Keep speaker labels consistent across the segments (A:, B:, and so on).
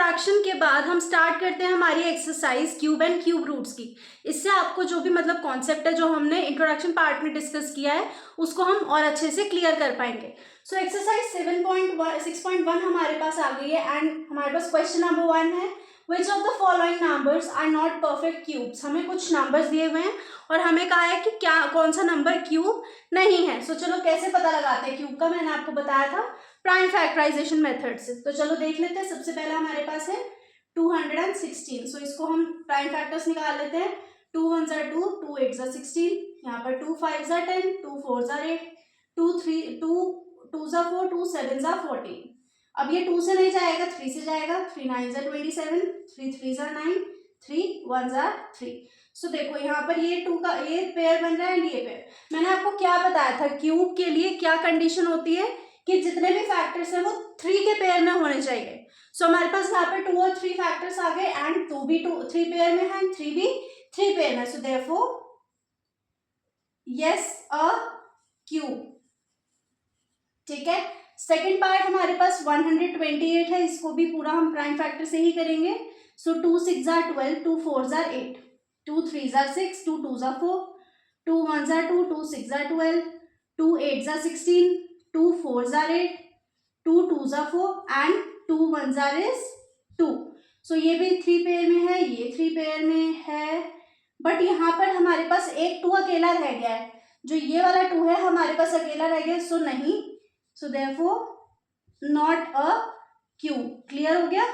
A: Introduction के बाद हम स्टार्ट करते हैं हमारी exercise cube and cube roots की। इससे आपको जो भी मतलब कॉन्सेप्ट है जो हमने इंट्रोडक्शन पार्ट में डिस्कस किया है उसको हम और अच्छे से क्लियर कर पाएंगे। सो एक्सरसाइज 6.1 हमारे पास आ गई है एंड हमारे पास क्वेश्चन नंबर 1 है, which of the following numbers are not perfect cubes. हमें कुछ नंबर्स दिए हुए हैं और हमें कहा है कि क्या कौन सा नंबर क्यूब नहीं है। सो चलो कैसे पता लगाते हैं क्यूब का, मैंने आपको बताया था प्राइम फैक्टराइजेशन मेथड से। तो चलो देख लेते हैं। सबसे पहला हमारे पास है 216। सो इसको हम प्राइम फैक्टर्स निकाल लेते हैं। 2 1 ज़ा 2, 2 8 ज़ा 16, यहाँ पर 2 5 ज़ा 10, 2 4 ज़ा 8, 2 2 ज़ा 4, 2 7 ज़ा 14। अब ये 2 से नहीं जाएगा, 3 से जाएगा। 3 9 ज़ा 27, 3 3 ज़ा 9, 3 1 ज़ा 3। सो देखो यहाँ पर ये 2 का ये पेयर बन रहा है एंड ये पेयर। मैंने आपको क्या बताया था, क्यूब के लिए क्या कंडीशन होती है कि जितने भी फैक्टर्स हैं वो 3 के पेयर में होने चाहिए। सो हमारे पास यहाँ पे 2 और 3 फैक्टर्स आ गए एंड 2 भी 3 पेयर में है एंड 3 भी 3 पेयर में। सो देयरफॉर यस अ क्यूब। ठीक है। सेकेंड पार्ट हमारे पास 128 है, इसको भी पूरा हम प्राइम फैक्टर से ही करेंगे। सो 2 6 ज़ा 12, 2 4 ज़ा 8, 2 3 ज़ा 6, 2 2 ज़ा 4, 2 1 ज़ा 2, 2 6 ज़ा 12, 2 8 ज़ा 16, 2 4 ज़ा 8, 2 2 ज़ा 4 एंड 2 1 ज़ा इज 2। सो ये भी 3 पेयर में है, ये 3 पेयर में है, बट यहाँ पर हमारे पास एक 2 अकेला रह गया है। जो ये वाला 2 है हमारे पास अकेला रह गया, सो नहीं। So therefore not a cube. Clear हो गया।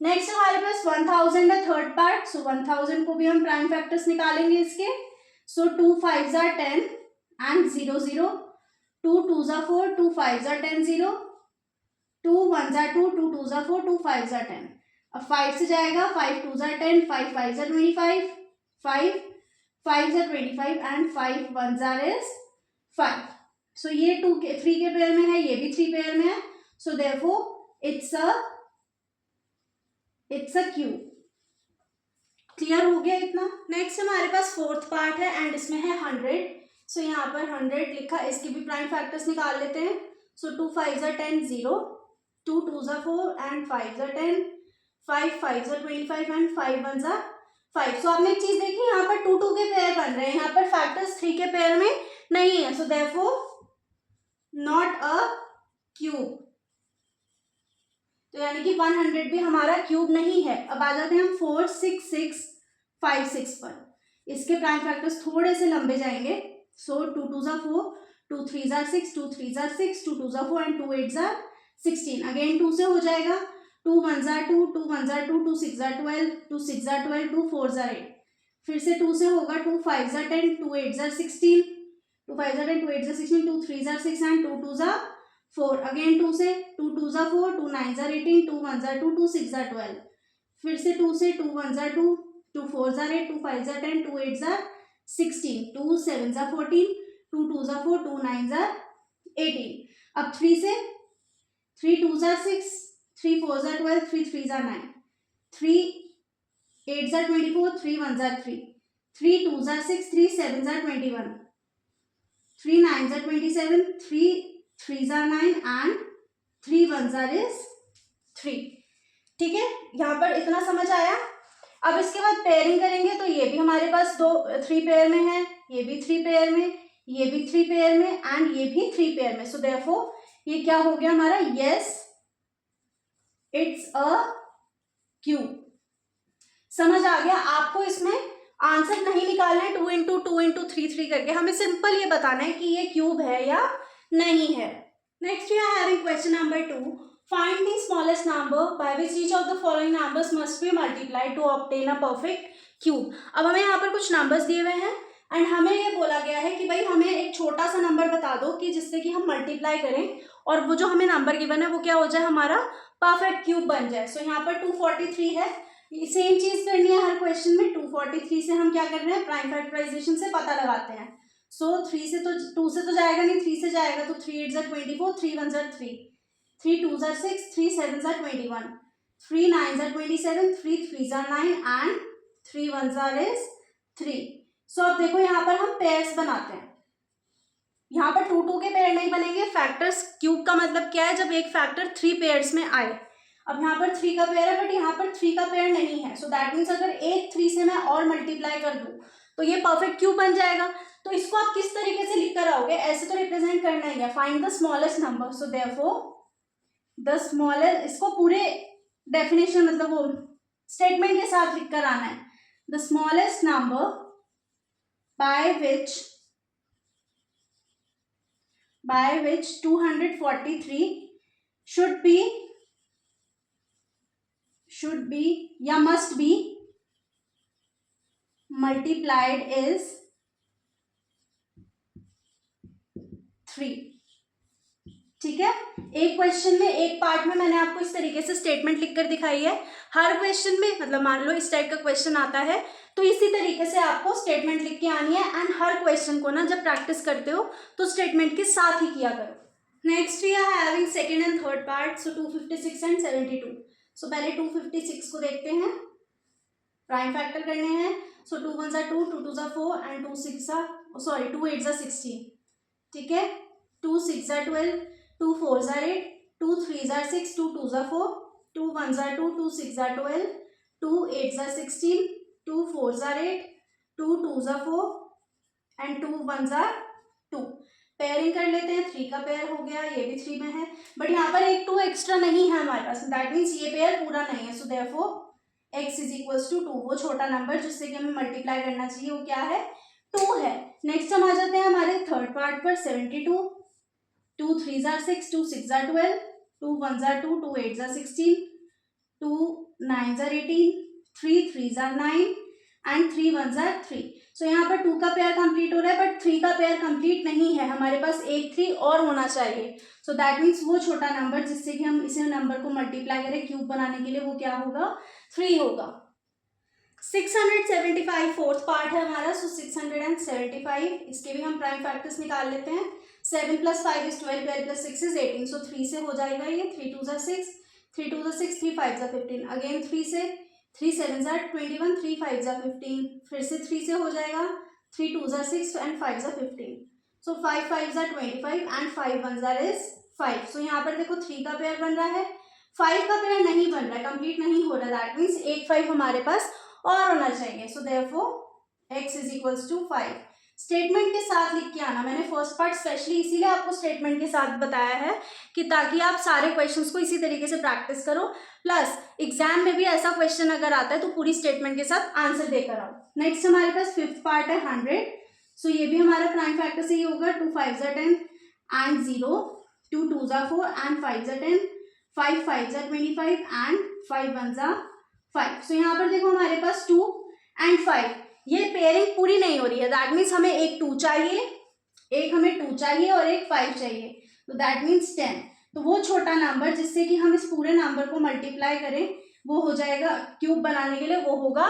A: नेक्स्ट हमारे पास 1000 है थर्ड पार्ट। सो 1000 को भी हम प्राइम फैक्टर्स निकालेंगे इसके। सो 2 5 ज़ा 10 एंड 0 0, 2 2 ज़ा 4, 2 5 ज़ा 10 0, 2 1 ज़ा 2, 2 2 ज़ा 4, 2 5 ज़ा 10। अब 5 से जाएगा, 5 2 ज़ा 10, 5 5 ज़ा 25, 5 5 ज़ा 25 एंड 5 1 ज़ा इज 5। सो ये 3 के पेयर में है, ये भी 3 पेयर में है। So therefore it's a cube. Clear हो गया इतना। नेक्स्ट हमारे पास फोर्थ पार्ट है एंड इसमें है 100। सो यहाँ पर 100 लिखा, इसके भी प्राइम फैक्टर्स निकाल लेते हैं। सो 2 5 ज़ा 10 0, 2 2 ज़ा 4 एंड 5 ज़ा 10, 5 5 ज़ा 25 एंड 5 1 ज़ा 5। सो आपने एक चीज देखी, यहाँ पर 2 2 के पेयर बन रहे हैं, यहाँ पर फैक्टर्स 3 के पेयर में नहीं है। So therefore not a cube. तो यानी कि 100 भी हमारा क्यूब नहीं है। अब आ जाते हैं हम 4 6 6 5 6 पर। इसके प्राइम फैक्टर्स थोड़े से लंबे जाएंगे। सो 2 2 ज़ा 4, 2 3 ज़ा 6, 2 3 ज़ा 6, 2 2 ज़ा 4 एंड 2 8 ज़ा 16। अगेन 2 से हो जाएगा, 2 1 ज़ा 2, 2 1 ज़ा 2, 2 6 ज़ा 12, 2 6 ज़ा 12, 2 4 ज़ा 8। फिर से 2 से होगा, 2 5 ज़ा 10, 2 8 ज़ा 16, 2 5 ज़ा 10, 2 8 ज़ा 16, 2 3 ज़ा 6 एंड 2 2 ज़ा 4। अगेन 2 से, 2 2 ज़ा 4, 2 9 ज़ा 18, 2 1 ज़ा 2, 2 6 ज़ा 12। फिर से 2 से, 2 1 ज़ा 2, 2 4 ज़ा 8, 2 5 ज़ा 10, 2 8 ज़ा 16, 2 7 ज़ा 14, 2 2 ज़ा 4, 2 9 ज़ा 18। अब 3 से, 3 2 ज़ा 6, 3 4 ज़ा 12, 3 3 ज़ा 9, 3 8 ज़ा 24, 3 1 ज़ा 3, 3 2 ज़ा 6, 3 7 ज़ा 21, 3 9 ज़ा 27, 3 3 ज़ा 9 एंड 3 1 ज़ा इज 3। ठीक है, यहाँ पर इतना समझ आया। अब इसके बाद पेयरिंग करेंगे तो ये भी हमारे पास 3 पेयर में है, ये भी 3 पेयर में, ये भी 3 पेयर में एंड ये भी 3 पेयर में। सो देयरफॉर ये क्या हो गया हमारा, यस इट्स अ क्यूब। समझ आ गया आपको। इसमें आंसर नहीं निकालना है 2 इंटू 2 इंटू 3 3 करके, हमें सिंपल ये बताना है कि ये क्यूब है या नहीं है। Next we are having question number 2, find the smallest number by which each of the following numbers must be multiplied to obtain a perfect cube। अब हमें यहाँ पर कुछ नंबर्स दिए हुए हैं एंड हमें ये बोला गया है कि भाई हमें एक छोटा सा नंबर बता दो कि जिससे कि हम मल्टीप्लाई करें और वो जो हमें नंबर गिवन है वो क्या हो जाए, हमारा परफेक्ट क्यूब बन जाए। सो यहाँ पर 243 है। सेम चीज करनी है हर क्वेश्चन में। 243 से हम क्या कर रहे हैं, प्राइम फैक्टराइजेशन से पता लगाते हैं। सो 3 से तो 2 से तो जाएगा नहीं, 3 से जाएगा तो 3 8 ज़ा 24, 3 1 ज़ा 3, 3 2 ज़ा 6, 3 7 ज़ा 21, 3 9 ज़ा 27, 3 3 ज़ा 9 एंड 3 1 ज़ा इज 3। सो अब देखो यहाँ पर हम पेयर्स बनाते हैं। यहाँ पर 2 2 के पेयर नहीं बनेंगे। फैक्टर्स क्यूब का मतलब क्या है, जब एक फैक्टर 3 पेयर्स में आए। अब यहाँ पर 3 का पेयर है बट यहाँ पर 3 का पेयर नहीं है, सो दैट मीन्स अगर एक 3 से मैं और मल्टीप्लाई कर दूँ तो ये परफेक्ट क्यूब बन जाएगा। तो इसको आप किस तरीके से लिख कर आओगे, ऐसे तो रिप्रेजेंट करना ही है, find the smallest number, so therefore the smallest, इसको पूरे डेफिनेशन मतलब वो स्टेटमेंट के साथ लिख कर आना है, the smallest number by which 243 should be या must be multiplied is 3। ठीक है, एक क्वेश्चन में एक पार्ट में मैंने आपको इस तरीके से स्टेटमेंट लिखकर दिखाई है। हर क्वेश्चन में मतलब मान लो इस टाइप का क्वेश्चन आता है तो इसी तरीके से आपको स्टेटमेंट लिख के आनी है, एंड हर क्वेश्चन को ना जब प्रैक्टिस करते हो तो स्टेटमेंट के साथ ही किया करो। Next we are having second and third part, so 256 and 72। So पहले 256 को देखते हैं, प्राइम फैक्टर करने हैं। So 2 1 2, 2 2 4 and 2 8 16। ठीक है, 2 6 12, 2 4 8, 2 3 6, 2 2 4, 2 1 2, 2 6 12, 2 8 16, 2 4 8, 2 2 4 एंड 2 1 2। पेयरिंग कर लेते हैं, 3 का पेयर हो गया, ये भी 3 में है बट यहाँ पर एक 2 एक्स्ट्रा नहीं है हमारे पास, दैट मीन्स ये पेयर पूरा नहीं है। So therefore x is equals to 2, वो छोटा नंबर जिससे कि हमें मल्टीप्लाई करना चाहिए वो क्या है, 2 है। नेक्स्ट हम आ जाते हैं हमारे थर्ड पार्ट पर, 72। 2 3 6, 2 6 12, 2 1 2, 2 8 16, 2 9 18, 3 3 9 एंड 3 1 3। सो यहाँ पर 2 का पेयर कंप्लीट हो रहा है बट 3 का पेयर कंप्लीट नहीं है, हमारे पास एक 3 और होना चाहिए। सो दैट मीन्स वो छोटा नंबर जिससे कि हम इसे नंबर को मल्टीप्लाई करें क्यूब बनाने के लिए, वो क्या होगा, 3 होगा। 675 फोर्थ पार्ट है हमारा, सो 675, इसके भी हम प्राइम फैक्टर्स निकाल लेते हैं। 7 + 5 = 12, 12 + 6 = 18, सो 3 से हो जाएगा ये, 3 2 6, 3 2 6, 3 5 15, अगेन 3 से, 3 7 21, 3 5 15, फिर से 3 से हो जाएगा, 3 2 6 एंड 5 15, सो 5 5 25 एंड 5 1 is 5। सो यहाँ पर देखो 3 का पेयर बन रहा है, 5 का पेयर नहीं बन रहा है, कंप्लीट नहीं हो रहा, दैट मीन्स एक 5 हमारे पास और होना चाहिए। So therefore x is equals to 5। Statement के साथ लिख के आना, मैंने फर्स्ट पार्ट स्पेशली इसीलिए आपको स्टेटमेंट के साथ बताया है कि ताकि आप सारे क्वेश्चंस को इसी तरीके से प्रैक्टिस करो, प्लस एग्जाम में भी ऐसा क्वेश्चन अगर आता है तो पूरी स्टेटमेंट के साथ आंसर देकर आओ। नेक्स्ट हमारे पास फिफ्थ पार्ट है 100। सो ये भी हमारा प्राइम फैक्टर से ही होगा, 2 5 10 एंड 0, 2 2 4 एंड 5 10, 5 5 25 एंड 5 1 5। सो यहाँ पर देखो हमारे पास 2 एंड 5, ये पेयरिंग पूरी नहीं हो रही है, दैट मीन्स हमें एक 2 चाहिए, एक हमें 2 चाहिए और एक 5 चाहिए, तो दैट मीन्स 10। तो वो छोटा नंबर जिससे कि हम इस पूरे नंबर को मल्टीप्लाई करें वो हो जाएगा क्यूब बनाने के लिए, वो होगा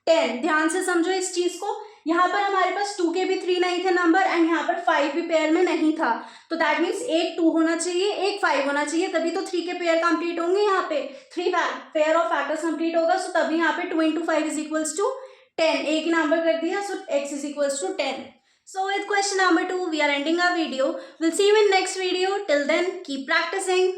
A: 10। ध्यान से समझो इस चीज को, यहाँ पर हमारे पास 2 के भी 3 नहीं थे नंबर एंड यहाँ पर 5 भी पेयर में नहीं था, तो दैट मीन्स एक 2 होना चाहिए, एक 5 होना चाहिए, तभी तो 3 के पेयर कंप्लीट होंगे, यहाँ पे 3 पेयर ऑफ फैक्टर्स कंप्लीट होगा। सो तभी यहाँ पे 2 × 5 इज इक्वल्स टू 10, एक नंबर कर दिया, so x is equals to 10। So with question number 2 we are ending our video. We'll see you in next video. Till then keep practicing.